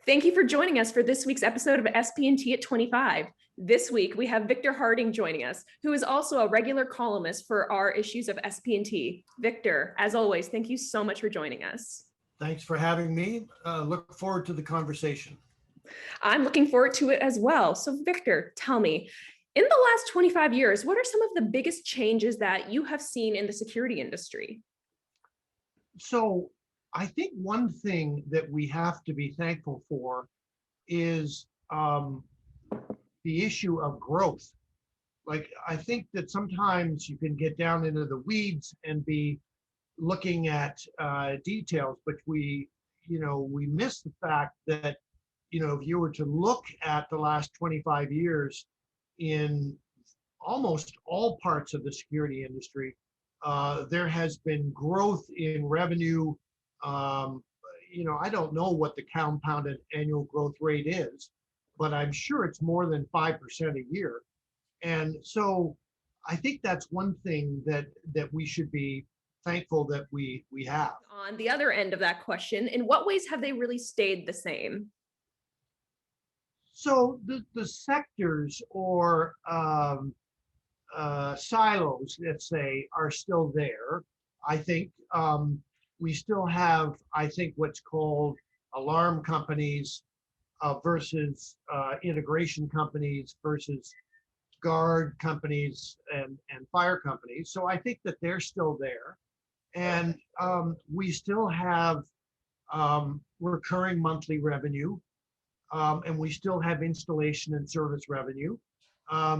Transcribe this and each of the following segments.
Thank you for joining us for this week's episode of SP&T at 25. This week, we have Victor Harding joining us, who is also a regular columnist for our issues of SP&T. Victor, as always, thank you so much for joining us. Thanks for having me. Look forward to the conversation. I'm looking forward to it as well. So Victor, tell me, in the last 25 years, what are some of the biggest changes that you have seen in the security industry? So I think one thing that we have to be thankful for is the issue of growth. Like, I think that sometimes you can get down into the weeds and be looking at details, but we miss the fact that, if you were to look at the last 25 years in almost all parts of the security industry, there has been growth in revenue. I don't know what the compounded annual growth rate is, but I'm sure it's more than 5% a year. And so I think that's one thing that we should be thankful that we have. On the other end of that question, in what ways have they really stayed the same? So the sectors or silos, let's say, are still there. I think we still have, what's called alarm companies versus integration companies versus guard companies and fire companies. So I think that they're still there. And we still have recurring monthly revenue, and we still have installation and service revenue.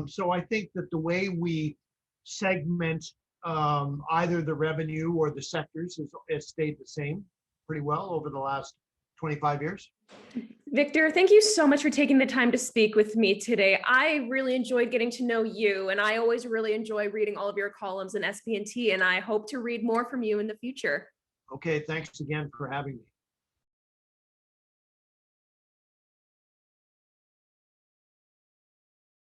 So I think that the way we segment either the revenue or the sectors has stayed the same pretty well over the last 25 years. Victor, thank you so much for taking the time to speak with me today. I really enjoyed getting to know you, and I always really enjoy reading all of your columns in SP&T, and I hope to read more from you in the future. Okay, thanks again for having me.